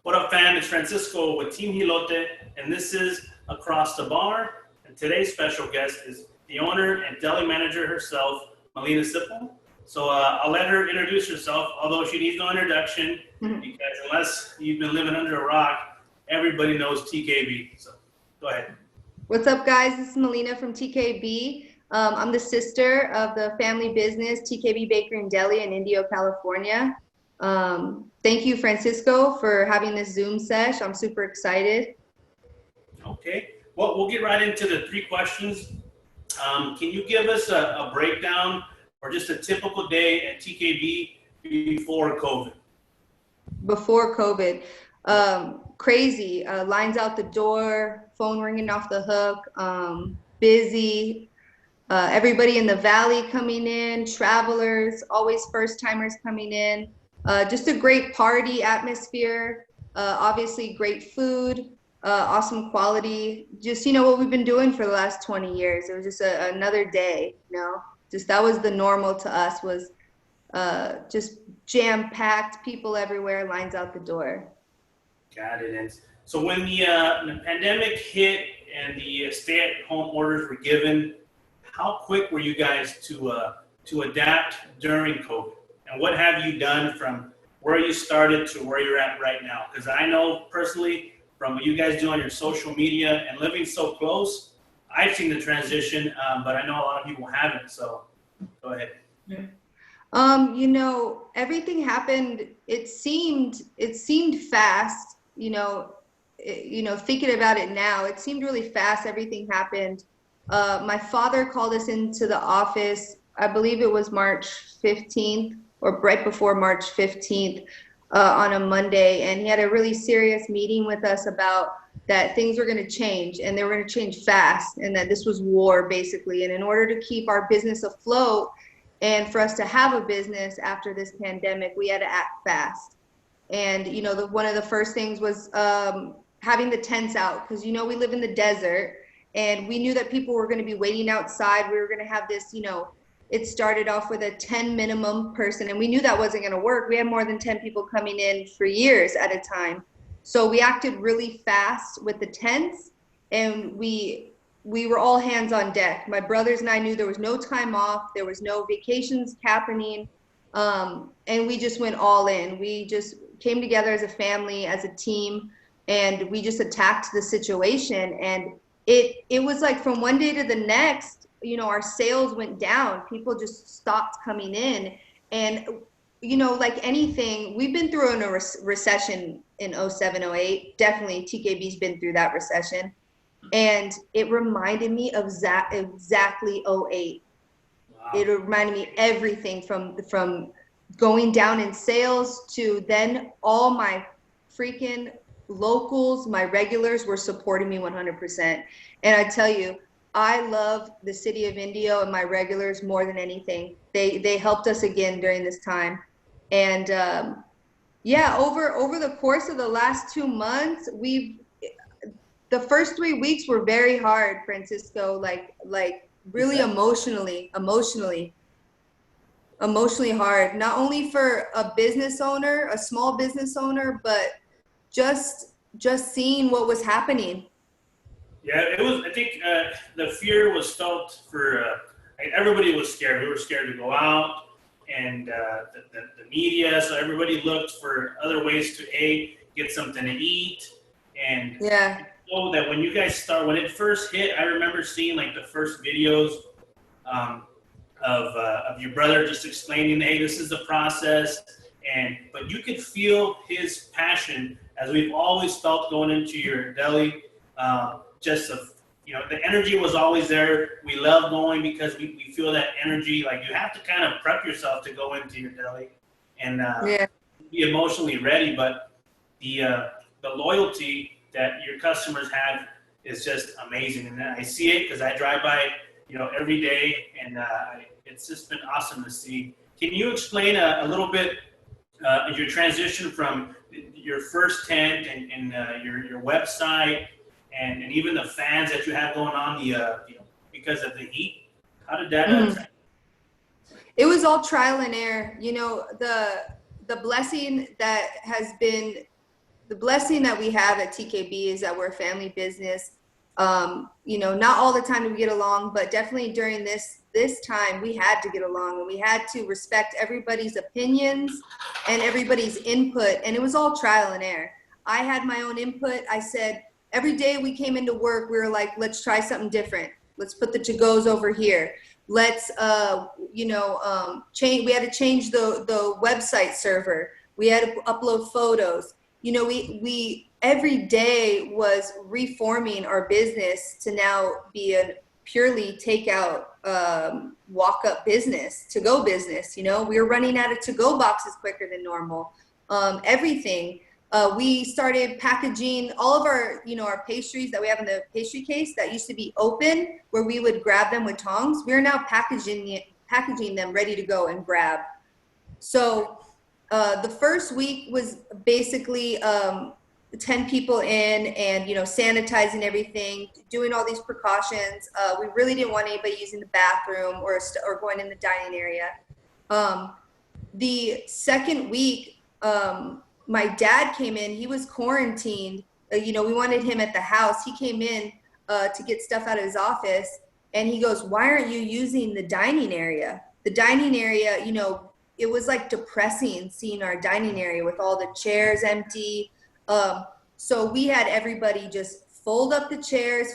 What up, fam? It's Francisco with Team Hilote, and this is Across the Bar. And today's special guest is the owner and deli manager herself, Melina. So I'll let her introduce herself, although she needs no introduction, because unless you've been living under a rock, everybody knows TKB. So go ahead. What's up, guys? This is Melina from TKB. I'm the sister of the family business TKB Bakery and Deli in Indio, California. Thank you, Francisco, for having this Zoom sesh. I'm super excited. Okay. Well, we'll get right into the three questions. Can you give us a breakdown or just a typical day at TKB before COVID? Before COVID, crazy. Lines out the door, phone ringing off the hook, busy. Everybody in the valley coming in, travelers, always first timers coming in. Just a great party atmosphere. Obviously great food, awesome quality. Just, what we've been doing for the last 20 years. It was just another day, just that was the normal to us, was just jam-packed, people everywhere, lines out the door. Got it. And so when the pandemic hit and the stay-at-home orders were given, how quick were you guys to adapt during COVID? And what have you done from where you started to where you're at right now? Because I know personally from what you guys do on your social media and living so close, I've seen the transition, but I know a lot of people haven't. So go ahead. Everything happened. It seemed fast. Thinking about it now, it seemed really fast. Everything happened. My father called us into the office. I believe it was March 15th or right before March 15th on a Monday, and he had a really serious meeting with us about that things were going to change, and they were going to change fast, and that this was war basically. And in order to keep our business afloat and for us to have a business after this pandemic, we had to act fast. And one of the first things was having the tents out, because we live in the desert, and we knew that people were going to be waiting outside. We were going to have this, it started off with a 10 minimum person, and we knew that wasn't going to work. We had more than 10 people coming in for years at a time. So we acted really fast with the tents, and we were all hands on deck. My brothers and I knew there was no time off. There was no vacations happening. And we just went all in. We just came together as a family, as a team, and we just attacked the situation. And it was like from one day to the next, our sales went down. People just stopped coming in. And, like anything, we've been through a recession in 07, 08. Definitely TKB's been through that recession. And it reminded me of exactly 08. Wow. It reminded me everything from going down in sales to then all my freaking locals, my regulars were supporting me 100%. And I tell you, I love the city of Indio and my regulars more than anything. They helped us again during this time. And over the course of the last 2 months, the first 3 weeks were very hard, Francisco, like really emotionally hard, not only for a business owner, a small business owner, but just seeing what was happening. Yeah, it was. I think the fear was felt for everybody was scared. We were scared to go out, and the media. So everybody looked for other ways to get something to eat, and so that when you guys when it first hit, I remember seeing like the first videos of your brother just explaining, hey, this is the process, but you could feel his passion, as we've always felt going into your deli. The energy was always there. We love going because we feel that energy. Like, you have to kind of prep yourself to go into your deli and be emotionally ready. But the loyalty that your customers have is just amazing. And I see it because I drive by, every day, and it's just been awesome to see. Can you explain a little bit your transition from your first tent and your website and even the fans that you have going on because of the heat? How did that It was all trial and error. The blessing that has been the blessing that we have at TKB is that we're a family business. You know, not all the time do we get along, but definitely during this time we had to get along, and we had to respect everybody's opinions and everybody's input, and it was all trial and error. I had my own input. I said every day we came into work, we were like, let's try something different. Let's put the to-goes over here. Let's change. We had to change the website server. We had to upload photos. You know, we every day was reforming our business to now be a purely takeout, walk-up business, to-go business. You know, we were running out of to-go boxes quicker than normal. Everything. We started packaging all of our, you know, our pastries that we have in the pastry case that used to be open, where we would grab them with tongs. We're now packaging them ready to go and grab. So the first week was basically 10 people in, and, you know, sanitizing everything, doing all these precautions. We really didn't want anybody using the bathroom or going in the dining area. The second week, my dad came in. He was quarantined. You know, we wanted him at the house. He came in to get stuff out of his office, and he goes, "Why aren't you using the dining area?" The dining area, you know, it was like depressing seeing our dining area with all the chairs empty. So we had everybody just fold up the chairs,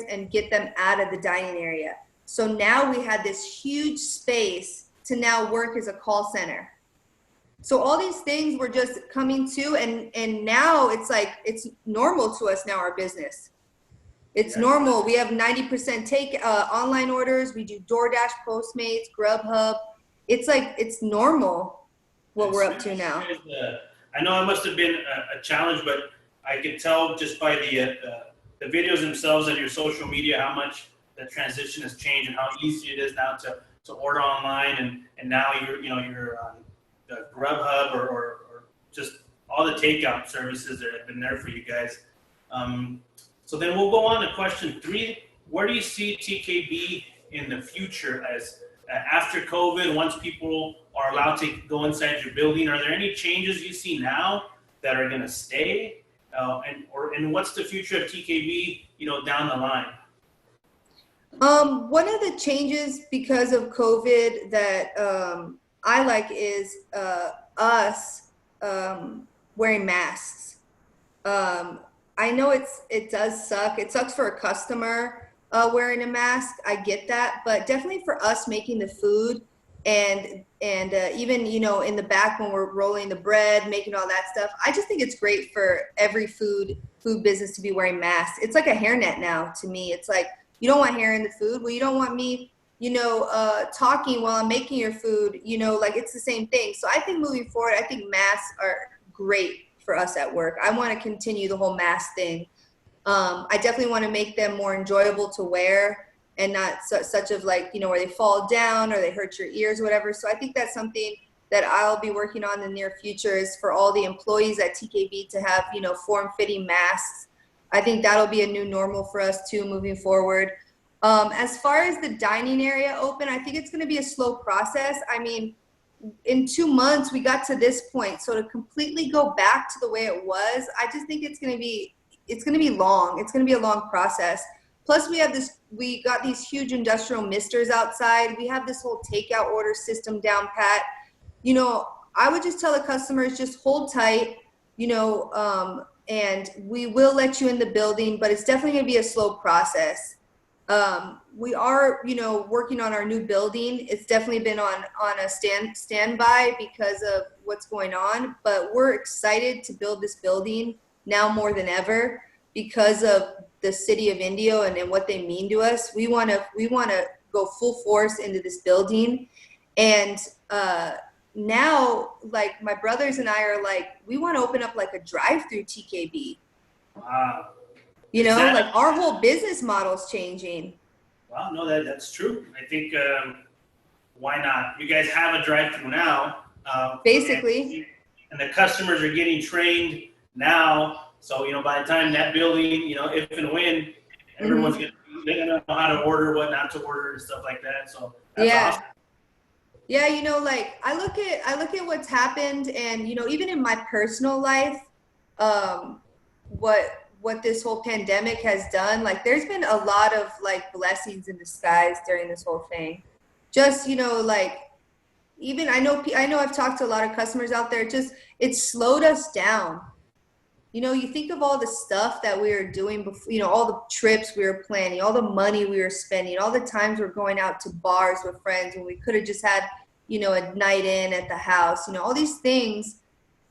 and get them out of the dining area. So now we had this huge space to now work as a call center. So all these things were just coming to, and now it's like, it's normal to us now, our business. It's normal. We have 90% take online orders. We do DoorDash, Postmates, Grubhub. It's like, it's normal what we're up to now. I know it must have been a challenge, but I could tell just by the videos themselves and your social media how much the transition has changed and how easy it is now to order online, and now you're on the Grubhub or just all the takeout services that have been there for you guys. So then we'll go on to question 3. Where do you see TKB in the future as after COVID, once people are allowed to go inside your building? Are there any changes you see now that are going to stay? And what's the future of TKB, you know, down the line? One of the changes because of COVID that I like is us wearing masks. I know it does suck. It sucks for a customer wearing a mask. I get that, but definitely for us making the food and even, you know, in the back when we're rolling the bread, making all that stuff, I just think it's great for every food business to be wearing masks. It's like a hairnet now to me. It's like, you don't want hair in the food. Well, you don't want me, you know, talking while I'm making your food, you know, like it's the same thing. So I think moving forward, I think masks are great for us at work. I want to continue the whole mask thing. I definitely want to make them more enjoyable to wear and not such of like, you know, where they fall down or they hurt your ears or whatever. So I think that's something that I'll be working on in the near future, is for all the employees at TKB to have, you know, form-fitting masks. I think that'll be a new normal for us too, moving forward. As far as the dining area open, I think it's going to be a slow process. I mean, in 2 months, we got to this point. So to completely go back to the way it was, I just think it's going to be long. It's going to be a long process. Plus we got these huge industrial misters outside. We have this whole takeout order system down pat. You know, I would just tell the customers, just hold tight, you know, and we will let you in the building, but it's definitely going to be a slow process. We are, you know, working on our new building. It's definitely been on a standby because of what's going on, but we're excited to build this building now more than ever because of the city of Indio and what they mean to us. We want to go full force into this building, and now, like, my brothers and I are like, we want to open up like a drive-through TKB. Wow. You know, like our whole business model's changing. Wow, no, that's true. I think, why not? You guys have a drive-through now. Basically. And the customers are getting trained now. So, you know, by the time that building, you know, if and when, everyone's they're gonna know how to order, what not to order, and stuff like that. So that's awesome. Yeah, you know, like I look at what's happened, and, you know, even in my personal life, what this whole pandemic has done. Like there's been a lot of like blessings in disguise during this whole thing. Just, like even I know I've talked to a lot of customers out there, it slowed us down. You think of all the stuff that we were doing before, all the trips we were planning, all the money we were spending, all the times we're going out to bars with friends when we could have just had, a night in at the house, all these things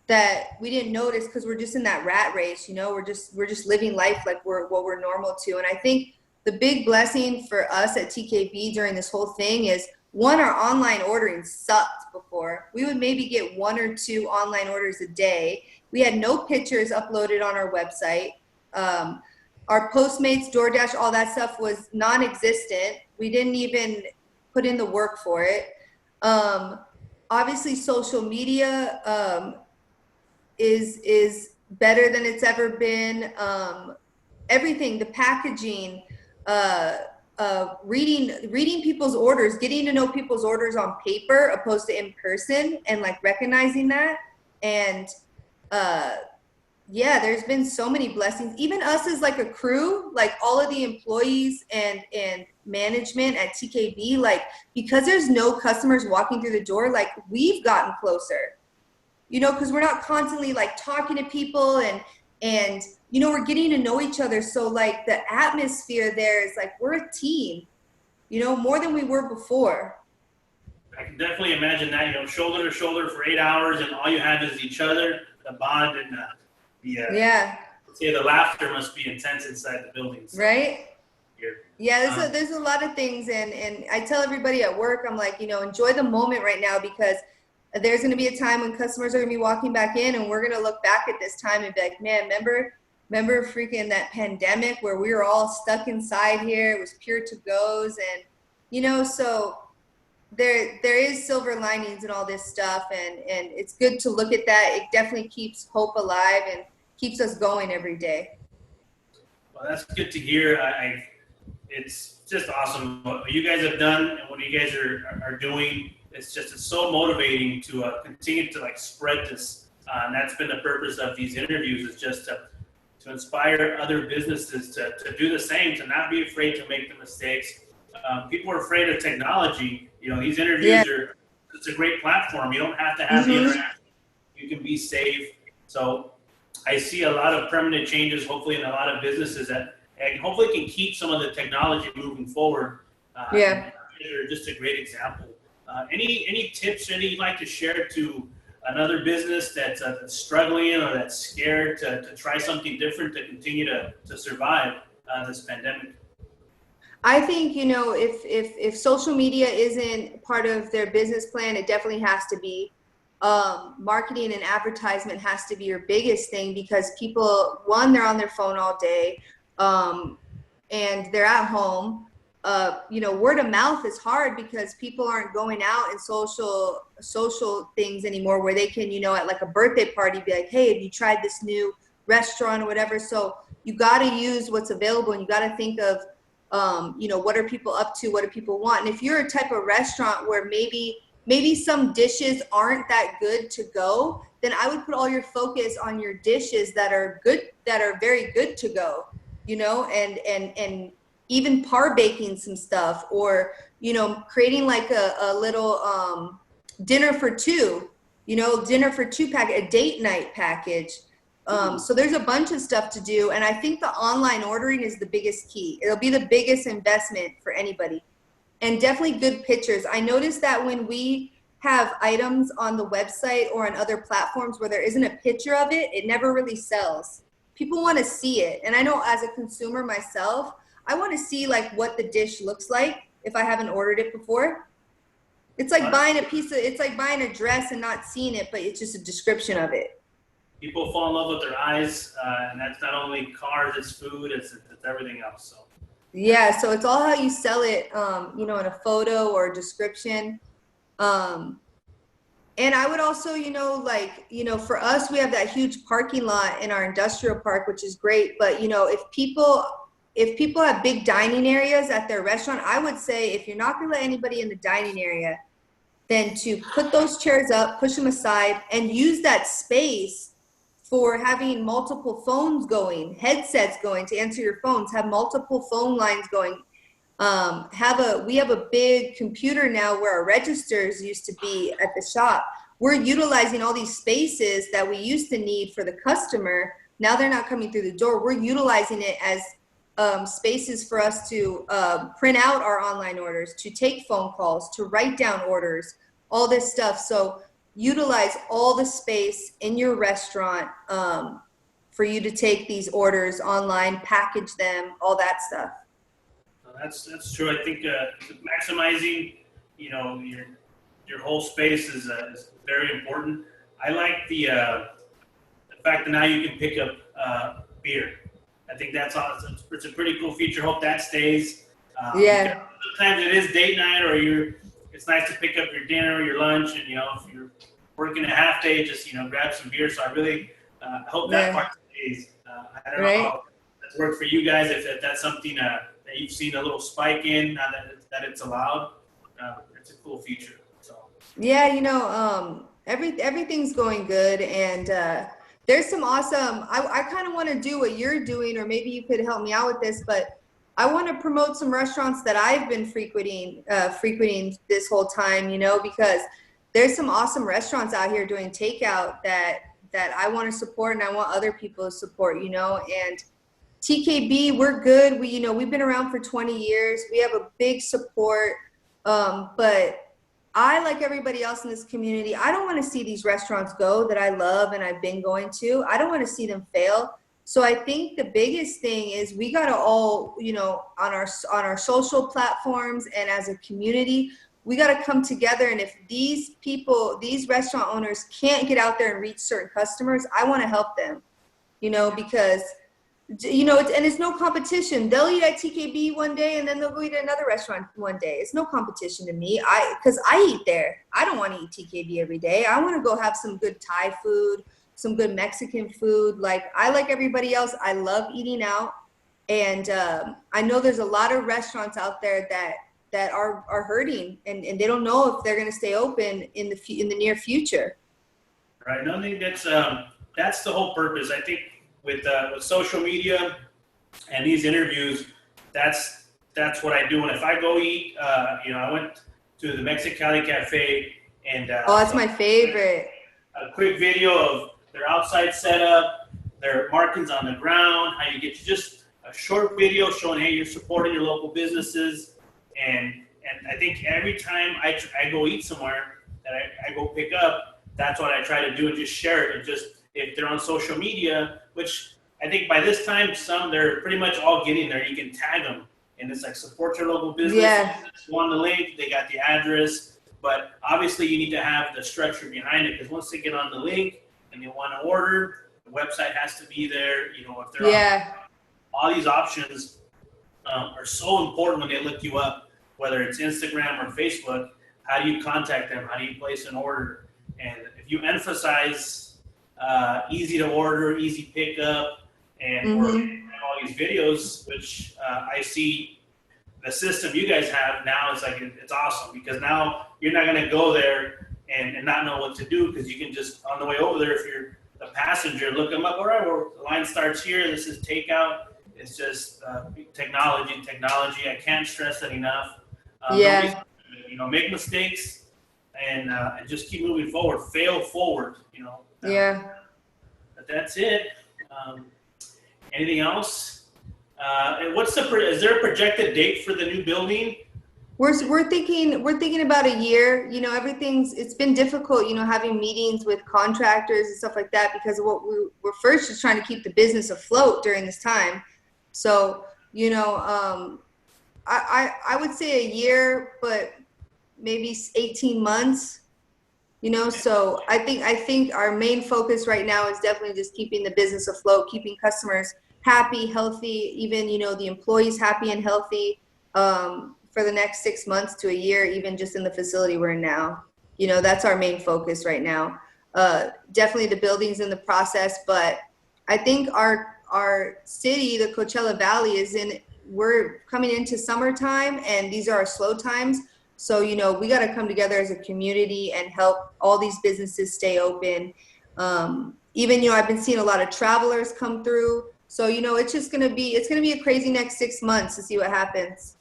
that we didn't notice because we're just in that rat race, we're just living life like what we're normal to. And I think the big blessing for us at TKB during this whole thing is, one, our online ordering sucked before. We would maybe get 1 or 2 online orders a day. We had no pictures uploaded on our website. Our Postmates, DoorDash, all that stuff was non-existent. We didn't even put in the work for it. Obviously, social media is better than it's ever been. Everything, the packaging, reading people's orders, getting to know people's orders on paper opposed to in person, and like recognizing that. And yeah, there's been so many blessings. Even us as like a crew, like all of the employees and management at TKB, like because there's no customers walking through the door, like we've gotten closer, because we're not constantly like talking to people and we're getting to know each other. So like the atmosphere there is like we're a team, more than we were before. I can definitely imagine that, shoulder to shoulder for 8 hours, and all you have is each other, the bond, and the laughter must be intense inside the building. So. Right? Yeah, there's a lot of things, and I tell everybody at work, I'm like, enjoy the moment right now, because there's going to be a time when customers are going to be walking back in, and we're going to look back at this time and be like, man, remember freaking that pandemic where we were all stuck inside here? It was pure to-goes, and, so there is silver linings in all this stuff, and it's good to look at that. It definitely keeps hope alive and keeps us going every day. Well, that's good to hear. It's just awesome what you guys have done and what you guys are doing. It's so motivating to continue to like spread this. And that's been the purpose of these interviews, is just to inspire other businesses to do the same, to not be afraid to make the mistakes. People are afraid of technology. These interviews it's a great platform. You don't have to have the interaction. You can be safe. So I see a lot of permanent changes, hopefully, in a lot of businesses that and hopefully can keep some of the technology moving forward. You're just a great example. Any tips that you'd like to share to another business that's struggling or that's scared to try something different to continue to survive this pandemic? I think, if social media isn't part of their business plan, it definitely has to be. Marketing and advertisement has to be your biggest thing, because people, one, they're on their phone all day, and they're at home. Word of mouth is hard because people aren't going out in social things anymore where they can, at like a birthday party, be like, hey, have you tried this new restaurant or whatever? So you got to use what's available, and you got to think of, what are people up to? What do people want? And if you're a type of restaurant where maybe some dishes aren't that good to go, then I would put all your focus on your dishes that are good, that are very good to go, and even par baking some stuff, or, creating like a little dinner for two package, a date night package. So there's a bunch of stuff to do. And I think the online ordering is the biggest key. It'll be the biggest investment for anybody. And definitely good pictures. I noticed that when we have items on the website or on other platforms where there isn't a picture of it, it never really sells. People want to see it. And I know as a consumer myself, I want to see like what the dish looks like if I haven't ordered it before. It's like buying a dress and not seeing it, but it's just a description of it. People fall in love with their eyes, and that's not only cars, it's food, it's everything else. So. Yeah, so it's all how you sell it, in a photo or a description. And I would also, for us, we have that huge parking lot in our industrial park, which is great. But, if people have big dining areas at their restaurant, I would say if you're not going to let anybody in the dining area, then to put those chairs up, push them aside, and use that space for having multiple phones going, headsets going to answer your phones, have multiple phone lines going. We have a big computer now where our registers used to be at the shop. We're utilizing all these spaces that we used to need for the customer. Now they're not coming through the door. We're utilizing it as spaces for us to print out our online orders, to take phone calls, to write down orders, all this stuff. So utilize all the space in your restaurant for you to take these orders online, package them, all that stuff. That's true. I think maximizing, your whole space is very important. I like the fact that now you can pick up beer. I think that's awesome. It's a pretty cool feature. Hope that stays. Yeah. Sometimes it is date night, or it's nice to pick up your dinner or your lunch, and if you're working a half day, just grab some beer. So I really hope that part stays. I don't know how that's worked for you guys. If that's something that you've seen a little spike in now that it's allowed, it's a cool feature. So yeah, everything's going good, and there's some awesome. I kind of want to do what you're doing, or maybe you could help me out with this, but I want to promote some restaurants that I've been frequenting this whole time, because there's some awesome restaurants out here doing takeout that I want to support, and I want other people to support, and TKB, we're good. We've been around for 20 years. We have a big support, but I, like everybody else in this community, I don't want to see these restaurants go that I love and I've been going to. I don't want to see them fail. So I think the biggest thing is we got to all, on our social platforms and as a community, we got to come together. And if these restaurant owners can't get out there and reach certain customers, I want to help them, because it's no competition. They'll eat at TKB one day and then they'll go eat at another restaurant one day. It's no competition to me. Because I eat there. I don't want to eat TKB every day. I want to go have some good Thai food, some good Mexican food. Like everybody else, I love eating out. And I know there's a lot of restaurants out there that are hurting, and they don't know if they're going to stay open in the near future. Right. No, I think that's the whole purpose. I think with social media and these interviews, that's what I do. And if I go eat, I went to the Mexicali Cafe, and that's my favorite. A quick video of their outside setup, their markings on the ground, how you get just a short video showing, hey, you're supporting your local businesses. And I think every time I go eat somewhere that I go pick up, that's what I try to do, and just share it. And just, if they're on social media, which I think by this time, they're pretty much all getting there. You can tag them, and it's like, support your local business. Yeah. Go on the link, they got the address, but obviously you need to have the structure behind it, because once they get on the link and they want to order, the website has to be there. If they're all these options are so important when they look you up, whether it's Instagram or Facebook. How do you contact them? How do you place an order? And if you emphasize easy to order, easy pickup, and or all these videos, which I see the system you guys have now, is like, it's awesome, because now you're not going to go there and not know what to do, because you can just, on the way over there, if you're the passenger, look them up. All right, well, the line starts here. This is takeout. It's just technology. I can't stress that enough. Make mistakes and just keep moving forward. Fail forward. But that's it. Anything else? And is there a projected date for the new building? We're thinking about a year. It's been difficult, having meetings with contractors and stuff like that, because of what we're first just trying to keep the business afloat during this time. So, I would say a year, but maybe 18 months. So I think our main focus right now is definitely just keeping the business afloat, keeping customers happy, healthy, even, the employees happy and healthy, for the next 6 months to a year, even just in the facility we're in now. That's our main focus right now. Definitely the building's in the process, but I think our city, the Coachella Valley, we're coming into summertime, and these are our slow times. So, we got to come together as a community and help all these businesses stay open. Even, I've been seeing a lot of travelers come through. So, it's going to be a crazy next 6 months to see what happens.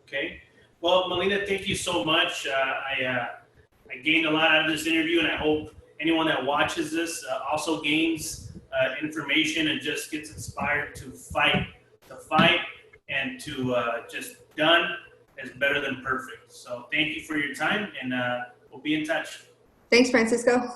Okay. Well, Melina, thank you so much. I gained a lot out of this interview, and I hope anyone that watches this also gains information and just gets inspired to fight, and to just done is better than perfect. So thank you for your time, and we'll be in touch. Thanks, Francisco.